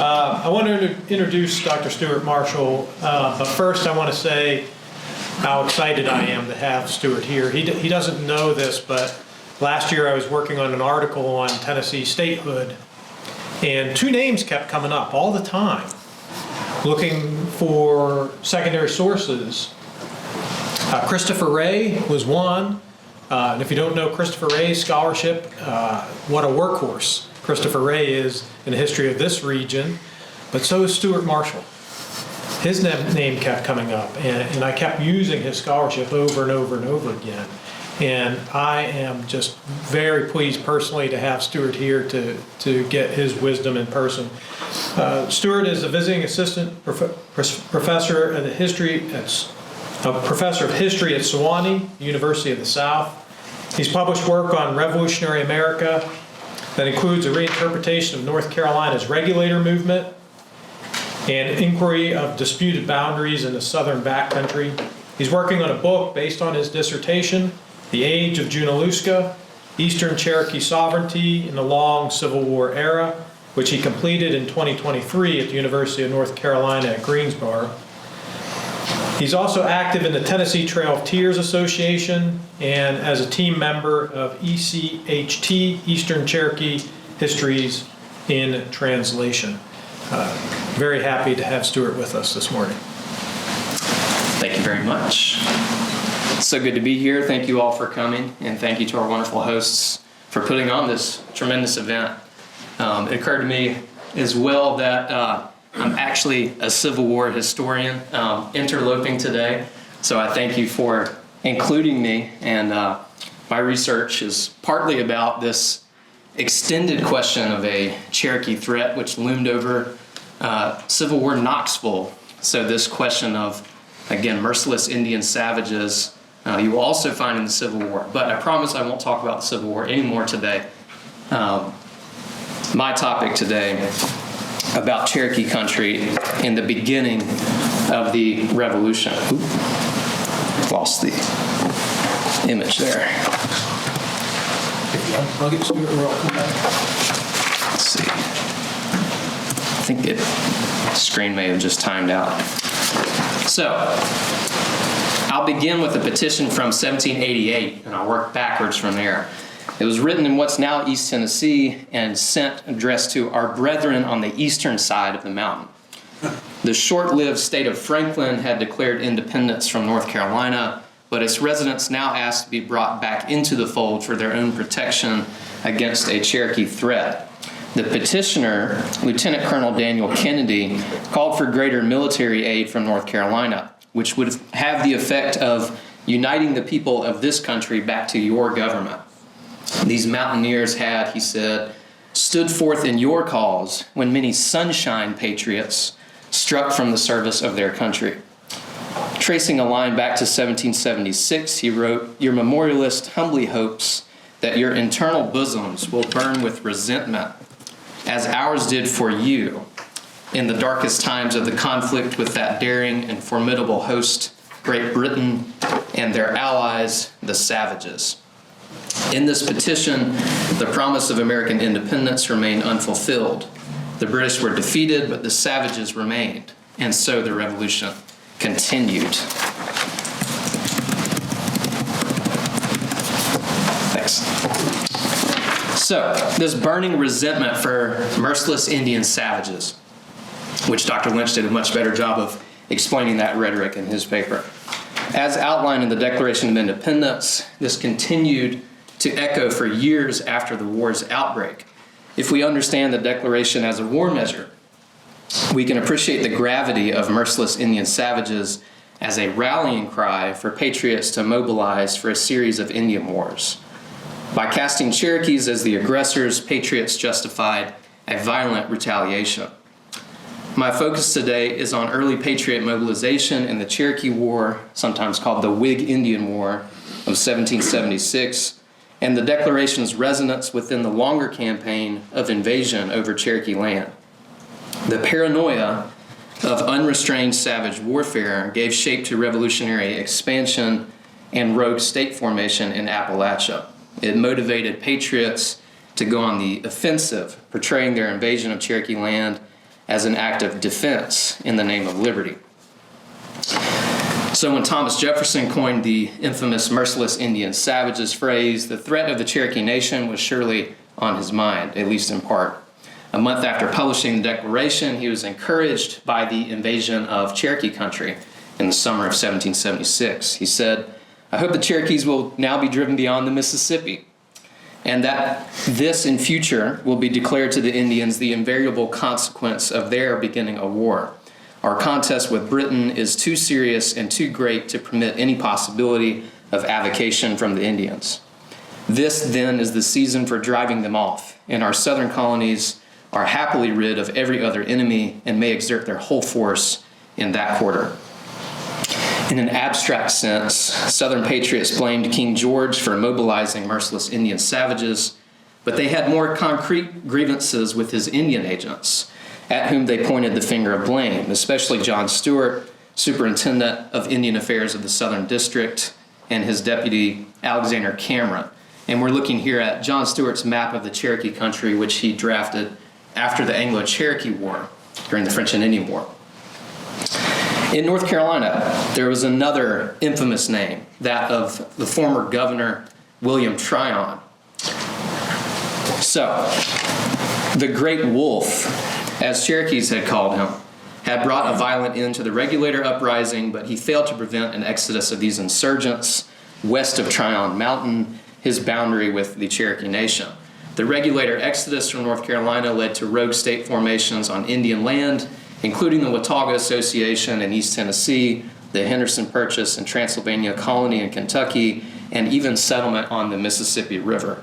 I want to introduce Dr. Stuart Marshall, but first I want to say how excited I am to have Stuart here. He doesn't know this, but last year I was working on an article on Tennessee statehood, and two names kept coming up all the time, looking for secondary sources. Christopher Wray was one, and if you don't know Christopher Wray's scholarship, what a workhorse Christopher Wray is in the history of this region, but so is Stuart Marshall. His name kept coming up, and I kept using his scholarship over and over and over again. And I am just very pleased personally to have Stuart here to get his wisdom in person. Stuart is a visiting assistant professor of history at Sewanee, University of the South. He's published work on revolutionary America that includes a reinterpretation of North Carolina's regulator movement and inquiry of disputed boundaries in the southern backcountry. He's working on a book based on his dissertation, The Age of Junaluska, Eastern Cherokee Sovereignty in the Long Civil War Era, which he completed in 2023 at the University of North Carolina at Greensboro. He's also active in the Tennessee Trail of Tears Association and as a team member of ECHT, Eastern Cherokee Histories in Translation. Very happy to have Stuart with us this morning. Thank you very much. It's so good to be here. Thank you all for coming, and thank you to our wonderful hosts for putting on this tremendous event. It occurred to me as well that I'm actually a Civil War historian interloping today, so I thank you for including me, and my research is partly about this extended question of a Cherokee threat which loomed over Civil War Knoxville. So this question of, again, merciless Indian savages you will also find in the Civil War, but I promise I won't talk about the Civil War anymore today. My topic today about Cherokee country in the beginning of the Revolution. Lost the image there. I'll get Stuart or I'll come back. Let's see. I think the screen may have just timed out. So, I'll begin with a petition from 1788, and I'll work backwards from there. It was written in what's now East Tennessee and addressed to our brethren on the eastern side of the mountain. The short-lived state of Franklin had declared independence from North Carolina, but its residents now asked to be brought back into the fold for their own protection against a Cherokee threat. The petitioner, Lieutenant Colonel Daniel Kennedy, called for greater military aid from North Carolina, which would have the effect of uniting the people of this country back to your government. These mountaineers had, he said, stood forth in your cause when many sunshine patriots struck from the service of their country. Tracing a line back to 1776, he wrote, "Your memorialist humbly hopes that your internal bosoms will burn with resentment, as ours did for you, in the darkest times of the conflict with that daring and formidable host, Great Britain, and their allies, the savages." In this petition, the promise of American independence remained unfulfilled. The British were defeated, but the savages remained, and so the revolution continued. Thanks. So, this burning resentment for merciless Indian savages, which Dr. Lynch did a much better job of explaining that rhetoric in his paper. As outlined in the Declaration of Independence, this continued to echo for years after the war's outbreak. If we understand the Declaration as a war measure, we can appreciate the gravity of merciless Indian savages as a rallying cry for patriots to mobilize for a series of Indian wars. By casting Cherokees as the aggressors, patriots justified a violent retaliation. My focus today is on early patriot mobilization in the Cherokee War, sometimes called the Whig Indian War of 1776, and the Declaration's resonance within the longer campaign of invasion over Cherokee land. The paranoia of unrestrained savage warfare gave shape to revolutionary expansion and rogue state formation in Appalachia. It motivated patriots to go on the offensive, portraying their invasion of Cherokee land as an act of defense in the name of liberty. So when Thomas Jefferson coined the infamous merciless Indian savages phrase, the threat of the Cherokee Nation was surely on his mind, at least in part. A month after publishing the Declaration, he was encouraged by the invasion of Cherokee country in the summer of 1776. He said, "I hope the Cherokees will now be driven beyond the Mississippi, and that this in future will be declared to the Indians the invariable consequence of their beginning a war. Our contest with Britain is too serious and too great to permit any possibility of avocation from the Indians. This then is the season for driving them off, and our southern colonies are happily rid of every other enemy and may exert their whole force in that quarter." In an abstract sense, Southern patriots blamed King George for mobilizing merciless Indian savages, but they had more concrete grievances with his Indian agents, at whom they pointed the finger of blame, especially John Stuart, Superintendent of Indian Affairs of the Southern District, and his deputy, Alexander Cameron. And we're looking here at John Stuart's map of the Cherokee country, which he drafted after the Anglo-Cherokee War, during the French and Indian War. In North Carolina, there was another infamous name, that of the former governor, William Tryon. So, the Great Wolf, as Cherokees had called him, had brought a violent end to the Regulator uprising, but he failed to prevent an exodus of these insurgents west of Tryon Mountain, his boundary with the Cherokee Nation. The Regulator exodus from North Carolina led to rogue state formations on Indian land, including the Watauga Association in East Tennessee, the Henderson Purchase and Transylvania Colony in Kentucky, and even settlement on the Mississippi River.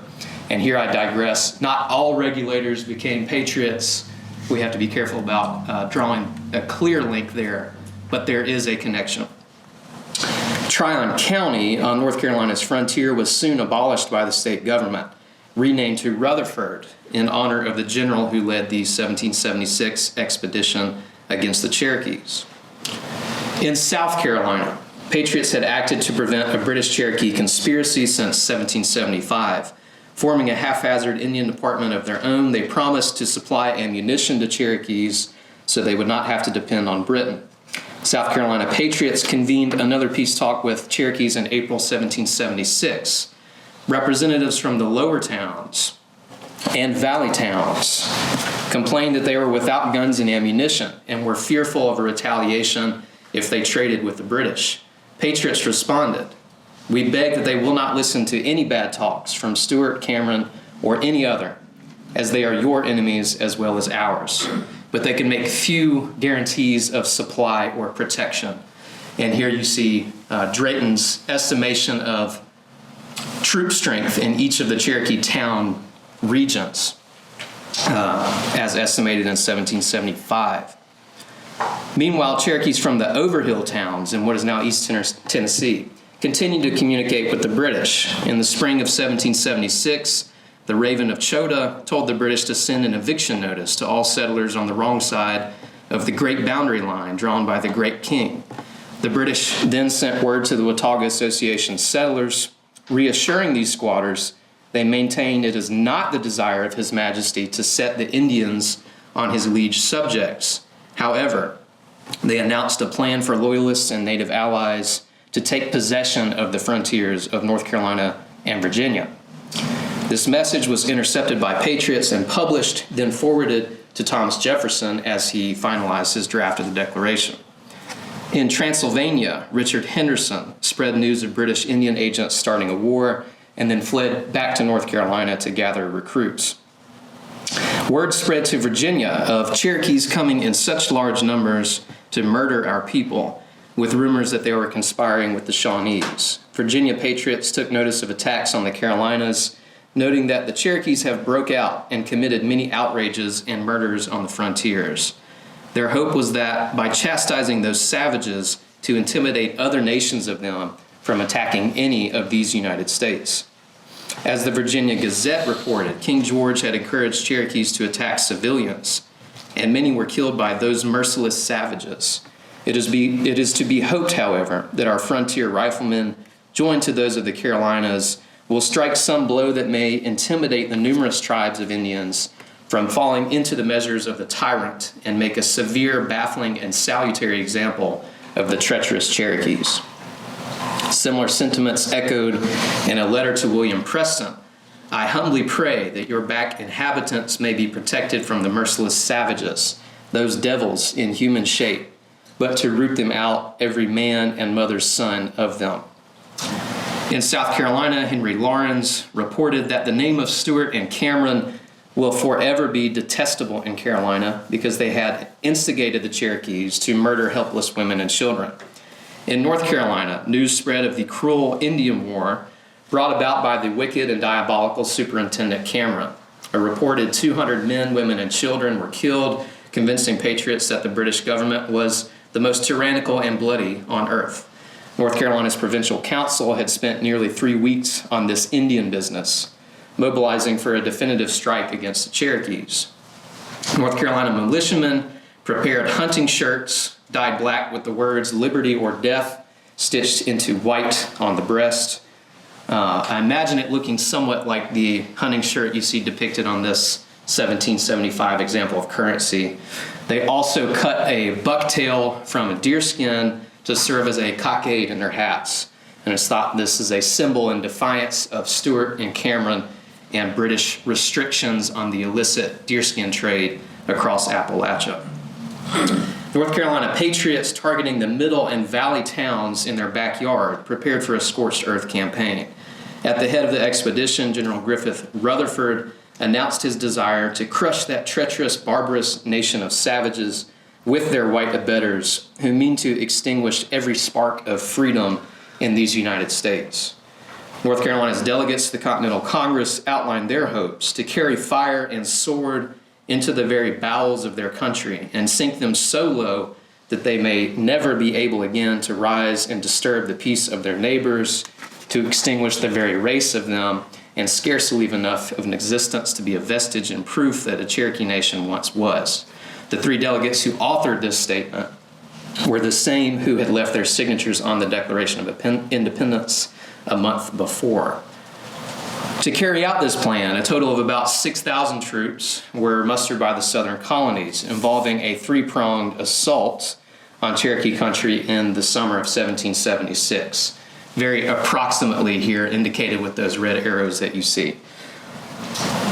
And here I digress. Not all regulators became patriots. We have to be careful about drawing a clear link there, but there is a connection. Tryon County on North Carolina's frontier was soon abolished by the state government, renamed to Rutherford in honor of the general who led the 1776 expedition against the Cherokees. In South Carolina, patriots had acted to prevent a British Cherokee conspiracy since 1775. Forming a haphazard Indian department of their own, they promised to supply ammunition to Cherokees so they would not have to depend on Britain. South Carolina patriots convened another peace talk with Cherokees in April 1776. Representatives from the lower towns and valley towns complained that they were without guns and ammunition and were fearful of a retaliation if they traded with the British. Patriots responded, "We beg that they will not listen to any bad talks from Stuart, Cameron, or any other, as they are your enemies as well as ours. But they can make few guarantees of supply or protection." And here you see Drayton's estimation of troop strength in each of the Cherokee town regions, as estimated in 1775. Meanwhile, Cherokees from the Overhill towns in what is now East Tennessee continued to communicate with the British. In the spring of 1776, the Raven of Chota told the British to send an eviction notice to all settlers on the wrong side of the great boundary line drawn by the Great King. The British then sent word to the Watauga Association settlers, reassuring these squatters they maintained it is not the desire of His Majesty to set the Indians on his liege subjects. However, they announced a plan for loyalists and native allies to take possession of the frontiers of North Carolina and Virginia. This message was intercepted by patriots and published, then forwarded to Thomas Jefferson as he finalized his draft of the Declaration. In Transylvania, Richard Henderson spread news of British Indian agents starting a war and then fled back to North Carolina to gather recruits. Word spread to Virginia of Cherokees coming in such large numbers to murder our people, with rumors that they were conspiring with the Shawnees. Virginia patriots took notice of attacks on the Carolinas, noting that the Cherokees have broke out and committed many outrages and murders on the frontiers. Their hope was that by chastising those savages to intimidate other nations of them from attacking any of these United States. As the Virginia Gazette reported, King George had encouraged Cherokees to attack civilians, and many were killed by those merciless savages. It is to be hoped, however, that our frontier riflemen, joined to those of the Carolinas, will strike some blow that may intimidate the numerous tribes of Indians from falling into the measures of the tyrant and make a severe, baffling, and salutary example of the treacherous Cherokees. Similar sentiments echoed in a letter to William Preston. I humbly pray that your back inhabitants may be protected from the merciless savages, those devils in human shape, but to root them out, every man and mother's son of them. In South Carolina, Henry Laurens reported that the name of Stuart and Cameron will forever be detestable in Carolina because they had instigated the Cherokees to murder helpless women and children. In North Carolina, news spread of the cruel Indian War brought about by the wicked and diabolical Superintendent Cameron. A reported 200 men, women, and children were killed, convincing patriots that the British government was the most tyrannical and bloody on earth. North Carolina's Provincial Council had spent nearly 3 weeks on this Indian business, mobilizing for a definitive strike against the Cherokees. North Carolina militiamen prepared hunting shirts dyed black with the words "Liberty or Death" stitched into white on the breast. I imagine it looking somewhat like the hunting shirt you see depicted on this 1775 example of currency. They also cut a bucktail from a deerskin to serve as a cockade in their hats. And it's thought this is a symbol in defiance of Stuart and Cameron and British restrictions on the illicit deerskin trade across Appalachia. North Carolina patriots targeting the middle and valley towns in their backyard prepared for a scorched earth campaign. At the head of the expedition, General Griffith Rutherford announced his desire to crush that treacherous, barbarous nation of savages with their white abettors who mean to extinguish every spark of freedom in these United States. North Carolina's delegates to the Continental Congress outlined their hopes to carry fire and sword into the very bowels of their country and sink them so low that they may never be able again to rise and disturb the peace of their neighbors, to extinguish the very race of them, and scarce leave enough of an existence to be a vestige and proof that a Cherokee nation once was. The 3 delegates who authored this statement were the same who had left their signatures on the Declaration of Independence a month before. To carry out this plan, a total of about 6,000 troops were mustered by the southern colonies, involving a 3-pronged assault on Cherokee country in the summer of 1776. Very approximately here indicated with those red arrows that you see.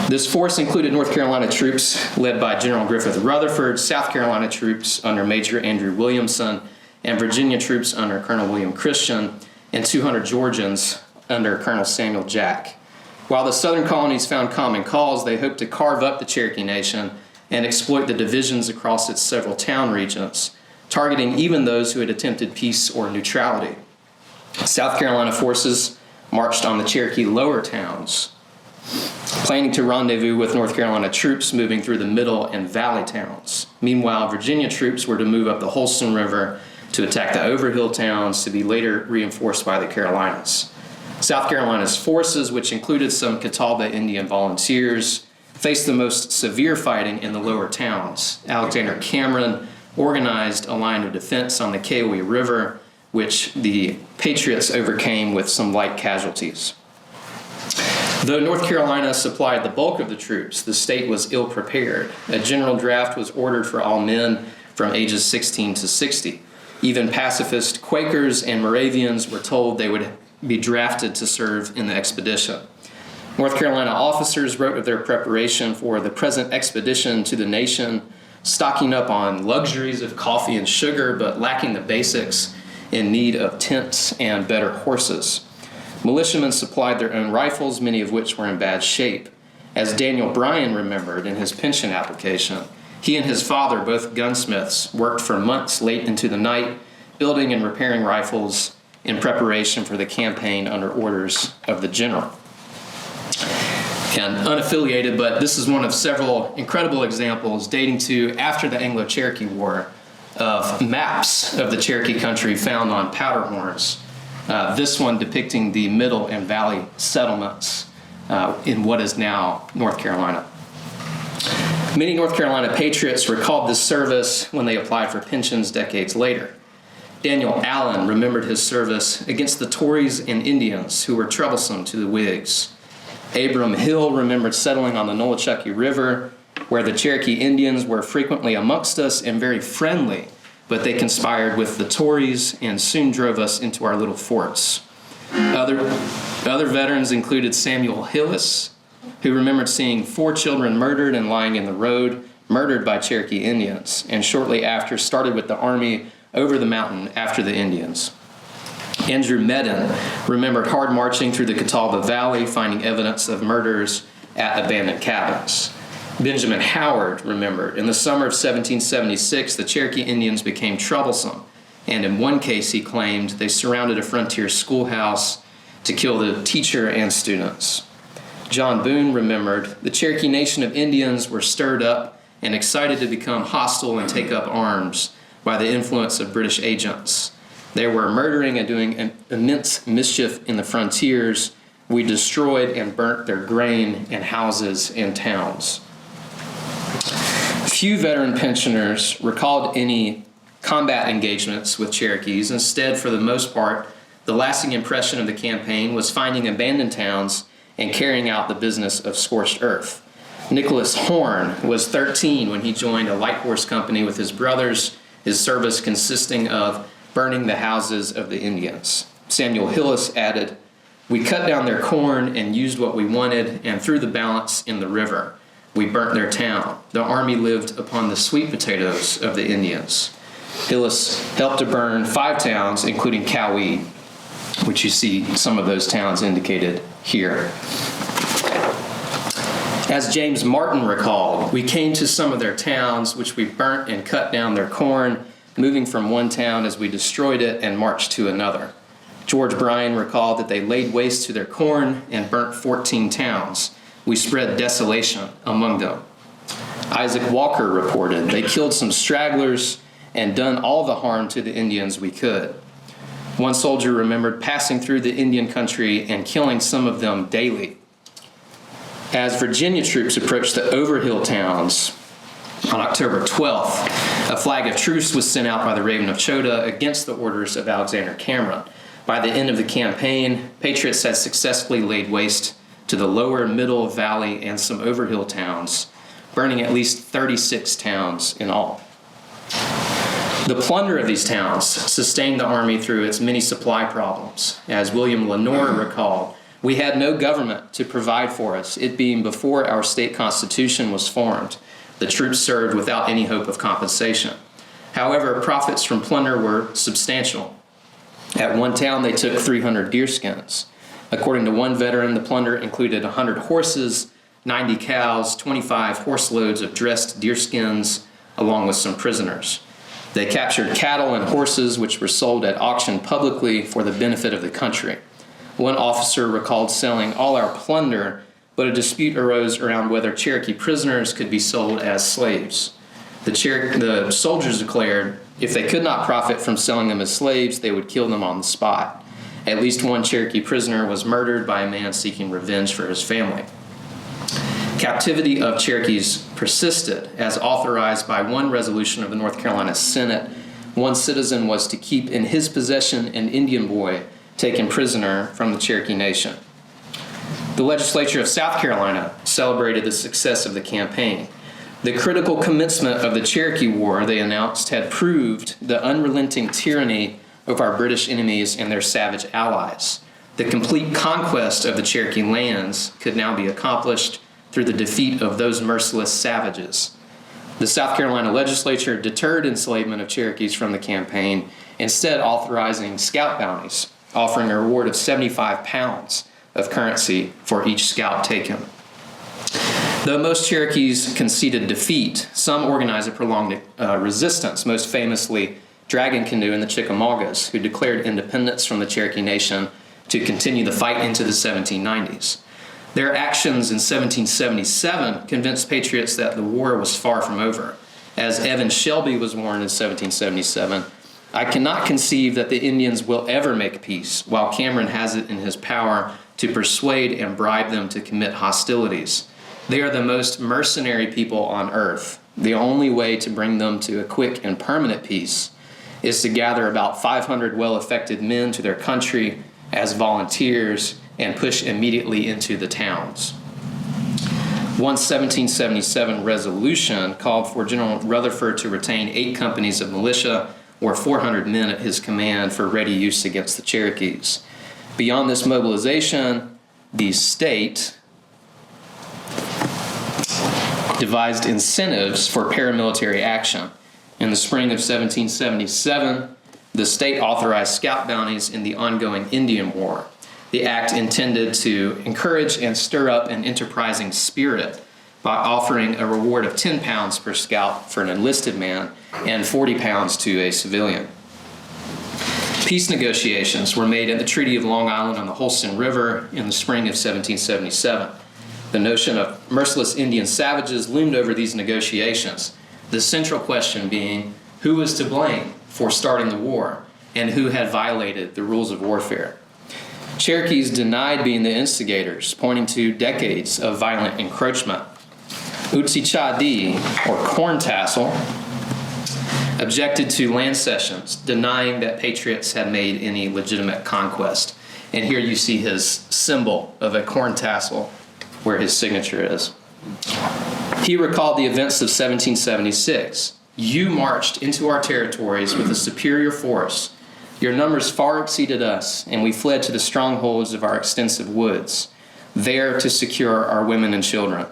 This force included North Carolina troops led by General Griffith Rutherford, South Carolina troops under Major Andrew Williamson, and Virginia troops under Colonel William Christian, and 200 Georgians under Colonel Samuel Jack. While the southern colonies found common cause, they hoped to carve up the Cherokee Nation and exploit the divisions across its several town regions, targeting even those who had attempted peace or neutrality. South Carolina forces marched on the Cherokee lower towns, planning to rendezvous with North Carolina troops moving through the middle and valley towns. Meanwhile, Virginia troops were to move up the Holston River to attack the overhill towns, to be later reinforced by the Carolinas. South Carolina's forces, which included some Catawba Indian volunteers, faced the most severe fighting in the lower towns. Alexander Cameron organized a line of defense on the Kiowa River, which the Patriots overcame with some light casualties. Though North Carolina supplied the bulk of the troops, the state was ill prepared. A general draft was ordered for all men from ages 16 to 60. Even pacifist Quakers and Moravians were told they would be drafted to serve in the expedition. North Carolina officers wrote of their preparation for the present expedition to the nation, stocking up on luxuries of coffee and sugar, but lacking the basics, in need of tents and better horses. Militiamen supplied their own rifles, many of which were in bad shape. As Daniel Bryan remembered in his pension application, he and his father, both gunsmiths, worked for months late into the night, building and repairing rifles in preparation for the campaign under orders of the general. And unaffiliated, but this is one of several incredible examples dating to after the Anglo-Cherokee War of maps of the Cherokee country found on powder horns. This one depicting the middle and valley settlements in what is now North Carolina. Many North Carolina patriots recalled this service when they applied for pensions decades later. Daniel Allen remembered his service against the Tories and Indians who were troublesome to the Whigs. Abram Hill remembered settling on the Nolichucky River, where the Cherokee Indians were frequently amongst us and very friendly, but they conspired with the Tories and soon drove us into our little forts. Other veterans included Samuel Hillis, who remembered seeing 4 children murdered and lying in the road, murdered by Cherokee Indians, and shortly after started with the army over the mountain after the Indians. Andrew Medden remembered hard marching through the Catawba Valley, finding evidence of murders at abandoned cabins. Benjamin Howard remembered, in the summer of 1776, the Cherokee Indians became troublesome, and in one case he claimed they surrounded a frontier schoolhouse to kill the teacher and students. John Boone remembered, the Cherokee Nation of Indians were stirred up and excited to become hostile and take up arms by the influence of British agents. They were murdering and doing immense mischief in the frontiers. We destroyed and burnt their grain and houses and towns. Few veteran pensioners recalled any combat engagements with Cherokees. Instead, for the most part, the lasting impression of the campaign was finding abandoned towns and carrying out the business of scorched earth. Nicholas Horn was 13 when he joined a light horse company with his brothers, his service consisting of burning the houses of the Indians. Samuel Hillis added, "We cut down their corn and used what we wanted and threw the balance in the river. We burnt their town. The army lived upon the sweet potatoes of the Indians." Hillis helped to burn 5 towns, including Cowee, which you see some of those towns indicated here. As James Martin recalled, "We came to some of their towns, which we burnt and cut down their corn, moving from one town as we destroyed it and marched to another." George Bryan recalled that they laid waste to their corn and burnt 14 towns. We spread desolation among them. Isaac Walker reported, "They killed some stragglers and done all the harm to the Indians we could." One soldier remembered passing through the Indian country and killing some of them daily. As Virginia troops approached the Overhill towns on October 12th, a flag of truce was sent out by the Raven of Chota against the orders of Alexander Cameron. By the end of the campaign, patriots had successfully laid waste to the lower, middle, valley, and some Overhill towns, burning at least 36 towns in all. The plunder of these towns sustained the army through its many supply problems. As William Lenore recalled, "We had no government to provide for us, it being before our state constitution was formed. The troops served without any hope of compensation. However, profits from plunder were substantial. At one town, they took 300 deerskins. According to one veteran, the plunder included 100 horses, 90 cows, 25 horse loads of dressed deerskins, along with some prisoners. They captured cattle and horses, which were sold at auction publicly for the benefit of the country. One officer recalled selling all our plunder, but a dispute arose around whether Cherokee prisoners could be sold as slaves. The soldiers declared if they could not profit from selling them as slaves, they would kill them on the spot. At least one Cherokee prisoner was murdered by a man seeking revenge for his family. Captivity of Cherokees persisted, as authorized by one resolution of the North Carolina Senate. One citizen was to keep in his possession an Indian boy taken prisoner from the Cherokee Nation. The legislature of South Carolina celebrated the success of the campaign. The critical commencement of the Cherokee War, they announced, had proved the unrelenting tyranny of our British enemies and their savage allies. The complete conquest of the Cherokee lands could now be accomplished through the defeat of those merciless savages. The South Carolina legislature deterred enslavement of Cherokees from the campaign, instead authorizing scout bounties, offering a reward of 75 pounds of currency for each scout taken. Though most Cherokees conceded defeat, some organized a prolonged resistance, most famously Dragon Canoe and the Chickamaugas, who declared independence from the Cherokee Nation to continue the fight into the 1790s. Their actions in 1777 convinced patriots that the war was far from over. As Evan Shelby was warned in 1777, "I cannot conceive that the Indians will ever make peace, while Cameron has it in his power to persuade and bribe them to commit hostilities. They are the most mercenary people on earth. The only way to bring them to a quick and permanent peace is to gather about 500 well-affected men to their country as volunteers and push immediately into the towns. One 1777 resolution called for General Rutherford to retain 8 companies of militia or 400 men at his command for ready use against the Cherokees. Beyond this mobilization, the state devised incentives for paramilitary action. In the spring of 1777, the state authorized scout bounties in the ongoing Indian War. The act intended to encourage and stir up an enterprising spirit by offering a reward of 10 pounds per scout for an enlisted man and 40 pounds to a civilian. Peace negotiations were made at the Treaty of Long Island on the Holston River in the spring of 1777. The notion of merciless Indian savages loomed over these negotiations, the central question being who was to blame for starting the war and who had violated the rules of warfare. Cherokees denied being the instigators, pointing to decades of violent encroachment. UTK, or Corn Tassel, objected to land cessions, denying that patriots had made any legitimate conquest. And here you see his symbol of a corn tassel where his signature is. He recalled the events of 1776. You marched into our territories with a superior force. Your numbers far exceeded us, and we fled to the strongholds of our extensive woods, there to secure our women and children.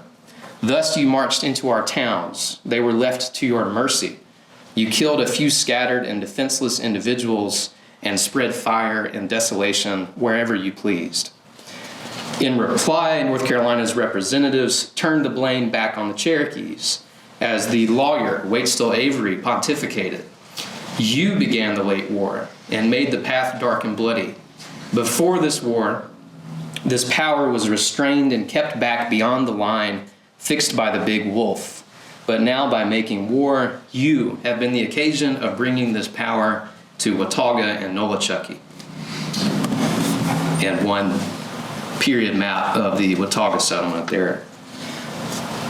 Thus you marched into our towns. They were left to your mercy. You killed a few scattered and defenseless individuals and spread fire and desolation wherever you pleased. In reply, North Carolina's representatives turned the blame back on the Cherokees, as the lawyer, Waitstill Avery, pontificated. You began the late war and made the path dark and bloody. Before this war, this power was restrained and kept back beyond the line fixed by the big wolf. But now by making war, you have been the occasion of bringing this power to Watauga and Nolichucky. And one period map of the Watauga settlement there.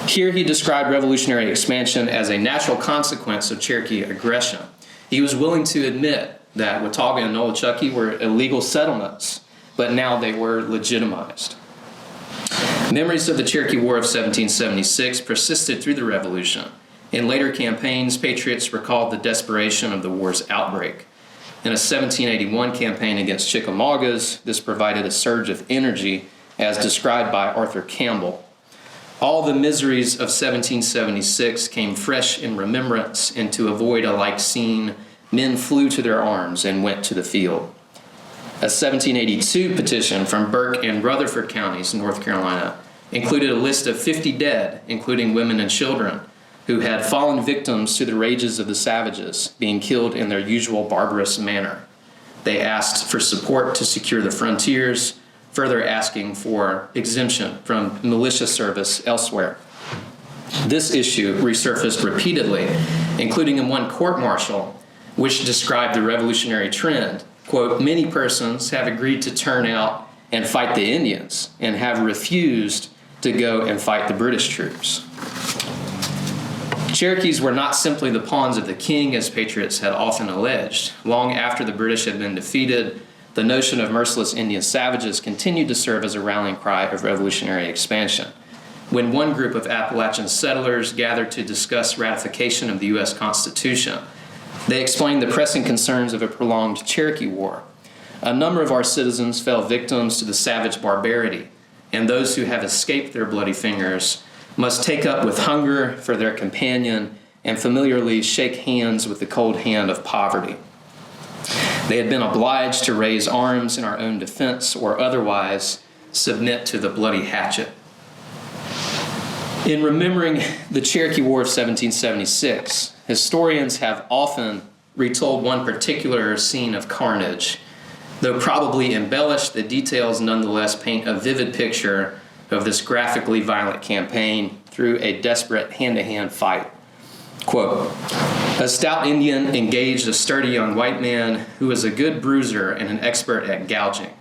Here he described revolutionary expansion as a natural consequence of Cherokee aggression. He was willing to admit that Watauga and Nolichucky were illegal settlements, but now they were legitimized. Memories of the Cherokee War of 1776 persisted through the Revolution. In later campaigns, patriots recalled the desperation of the war's outbreak. In a 1781 campaign against Chickamaugas, this provided a surge of energy as described by Arthur Campbell. All the miseries of 1776 came fresh in remembrance, and to avoid a like scene, men flew to their arms and went to the field. A 1782 petition from Burke and Rutherford counties in North Carolina included a list of 50 dead, including women and children, who had fallen victims to the rages of the savages, being killed in their usual barbarous manner. They asked for support to secure the frontiers, further asking for exemption from militia service elsewhere. This issue resurfaced repeatedly, including in one court-martial, which described the revolutionary trend. Quote, many persons have agreed to turn out and fight the Indians and have refused to go and fight the British troops. Cherokees were not simply the pawns of the king, as patriots had often alleged. Long after the British had been defeated, the notion of merciless Indian savages continued to serve as a rallying cry of revolutionary expansion. When one group of Appalachian settlers gathered to discuss ratification of the U.S. Constitution, they explained the pressing concerns of a prolonged Cherokee War. A number of our citizens fell victims to the savage barbarity, and those who have escaped their bloody fingers must take up with hunger for their companion and familiarly shake hands with the cold hand of poverty. They had been obliged to raise arms in our own defense or otherwise submit to the bloody hatchet. In remembering the Cherokee War of 1776, historians have often retold one particular scene of carnage. Though probably embellished, the details nonetheless paint a vivid picture of this graphically violent campaign through a desperate hand-to-hand fight. Quote, a stout Indian engaged a sturdy young white man who was a good bruiser and an expert at gouging.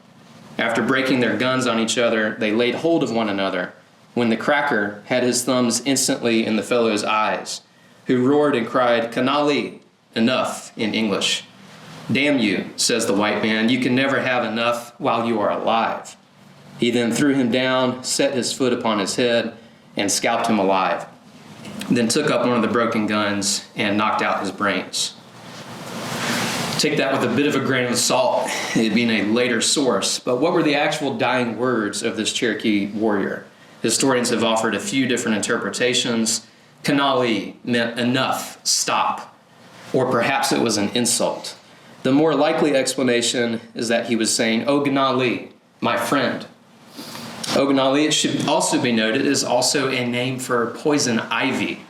After breaking their guns on each other, they laid hold of one another when the cracker had his thumbs instantly in the fellow's eyes, who roared and cried, Kanali, enough, in English. "Damn you," says the white man, "you can never have enough while you are alive." He then threw him down, set his foot upon his head, and scalped him alive. Then took up one of the broken guns and knocked out his brains. Take that with a bit of a grain of salt, it being a later source. But what were the actual dying words of this Cherokee warrior? Historians have offered a few different interpretations. Kanali meant enough, stop, or perhaps it was an insult. The more likely explanation is that he was saying, "Oganali, my friend." Oganali, it should also be noted, is also a name for poison ivy.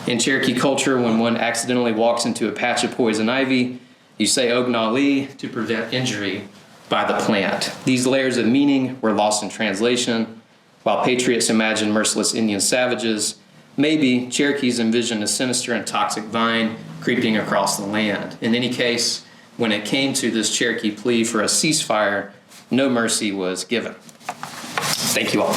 In Cherokee culture, when one accidentally walks into a patch of poison ivy, you say Oganali to prevent injury by the plant. These layers of meaning were lost in translation. While patriots imagined merciless Indian savages, maybe Cherokees envisioned a sinister and toxic vine creeping across the land. In any case, when it came to this Cherokee plea for a ceasefire, no mercy was given. Thank you all.